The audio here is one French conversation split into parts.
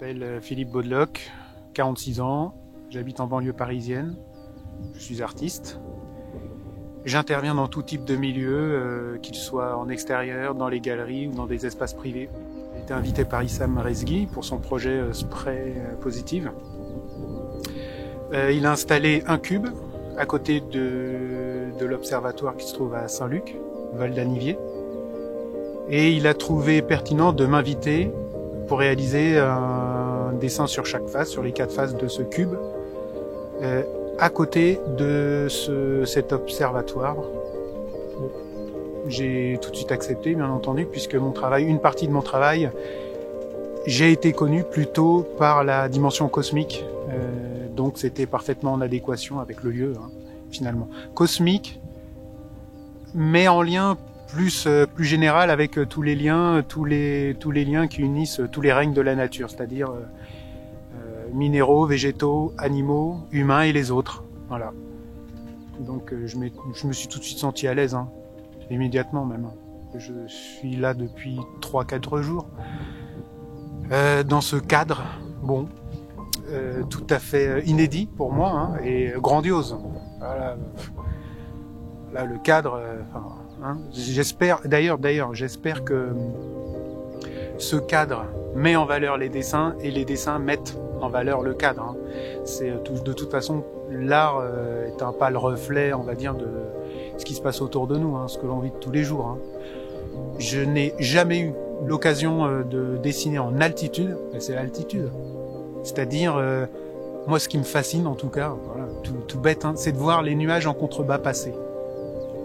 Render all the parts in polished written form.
m'appelle Philippe Baudeloc, 46 ans, j'habite en banlieue parisienne, je suis artiste. J'interviens dans tout type de milieu, qu'il soit en extérieur, dans les galeries ou dans des espaces privés. J'ai été invité par Issam Rezghi pour son projet Spray Positive. Il a installé un cube à côté de l'observatoire qui se trouve à Saint-Luc, Val d'Anivier. Et il a trouvé pertinent de m'inviter pour réaliser un dessin sur chaque face, sur les 4 faces de ce cube, à côté de cet observatoire. J'ai tout de suite accepté, bien entendu, puisque mon travail, une partie de mon travail, j'ai été connu plutôt par la dimension cosmique, donc c'était parfaitement en adéquation avec le lieu, hein, finalement. Cosmique, mais en lien plus général avec tous les liens qui unissent tous les règnes de la nature, c'est-à-dire minéraux, végétaux, animaux, humains et les autres. Voilà. Donc je me suis tout de suite senti à l'aise, hein, immédiatement même. Je suis là depuis 3-4 jours. Dans ce cadre, bon, tout à fait inédit pour moi, hein, et grandiose. Voilà. Là, le cadre, hein, j'espère que ce cadre met en valeur les dessins et les dessins mettent en valeur le cadre. Hein. De toute façon, l'art est un pâle reflet, on va dire, de ce qui se passe autour de nous, hein, ce que l'on vit de tous les jours. Hein. Je n'ai jamais eu l'occasion de dessiner en altitude, et c'est l'altitude. C'est-à-dire, moi, ce qui me fascine, en tout cas, voilà, tout bête, hein, c'est de voir les nuages en contrebas passer.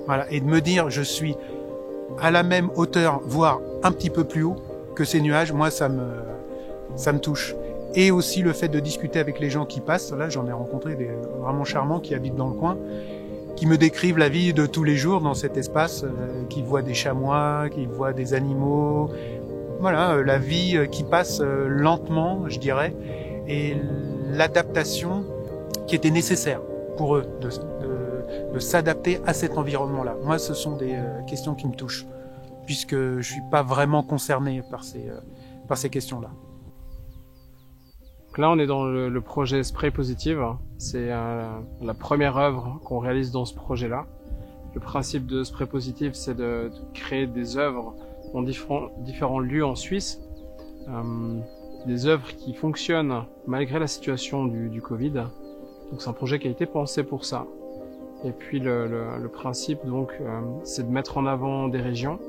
Voilà, et de me dire, je suis à la même hauteur, voire un petit peu plus haut que ces nuages, moi, ça me touche. Et aussi le fait de discuter avec les gens qui passent. Là, j'en ai rencontré des vraiment charmants qui habitent dans le coin, qui me décrivent la vie de tous les jours dans cet espace, qui voient des chamois, qui voient des animaux. Voilà, la vie qui passe lentement, je dirais, et l'adaptation qui était nécessaire pour eux de s'adapter à cet environnement-là. Moi, ce sont des questions qui me touchent, puisque je suis pas vraiment concerné par ces questions-là. Là, on est dans le projet Spray Positive. C'est la première œuvre qu'on réalise dans ce projet-là. Le principe de Spray Positive, c'est de créer des œuvres dans différents lieux en Suisse. Des œuvres qui fonctionnent malgré la situation du Covid. Donc c'est un projet qui a été pensé pour ça. Et puis le principe, donc, c'est de mettre en avant des régions,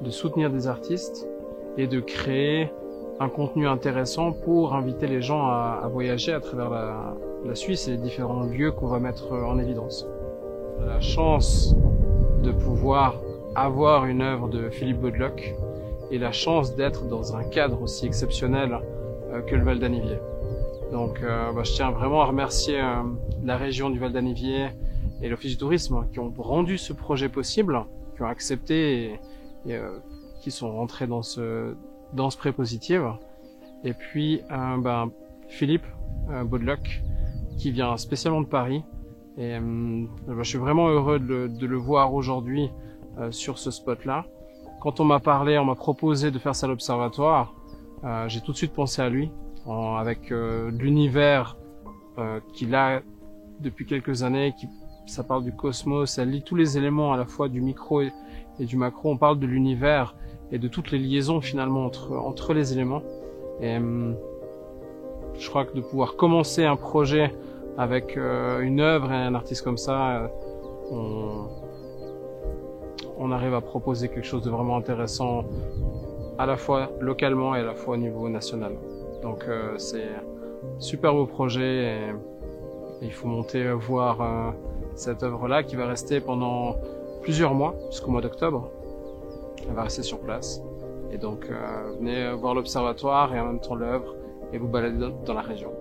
de soutenir des artistes et de créer un contenu intéressant pour inviter les gens à voyager à travers la Suisse et les différents lieux qu'on va mettre en évidence. La chance de pouvoir avoir une œuvre de Philippe Baudeloc et la chance d'être dans un cadre aussi exceptionnel que le Val d'Anivier. Donc je tiens vraiment à remercier la région du Val d'Anivier et l'Office du tourisme qui ont rendu ce projet possible, qui ont accepté et qui sont rentrés dans ce Spray Positive. Et puis Philippe Baudeloc qui vient spécialement de Paris. Et je suis vraiment heureux de le voir aujourd'hui sur ce spot-là. Quand on m'a proposé de faire ça à l'observatoire, j'ai tout de suite pensé à lui, avec l'univers qu'il a depuis quelques années, ça parle du cosmos, ça lie tous les éléments à la fois du micro et du macro, on parle de l'univers et de toutes les liaisons finalement entre les éléments. Et je crois que de pouvoir commencer un projet avec une œuvre et un artiste comme ça, on arrive à proposer quelque chose de vraiment intéressant à la fois localement et à la fois au niveau national. Donc c'est un super beau projet et il faut monter voir cette œuvre-là qui va rester pendant plusieurs mois, jusqu'au mois d'octobre. Elle va rester sur place. Et donc venez voir l'observatoire et en même temps l'œuvre et vous balader dans la région.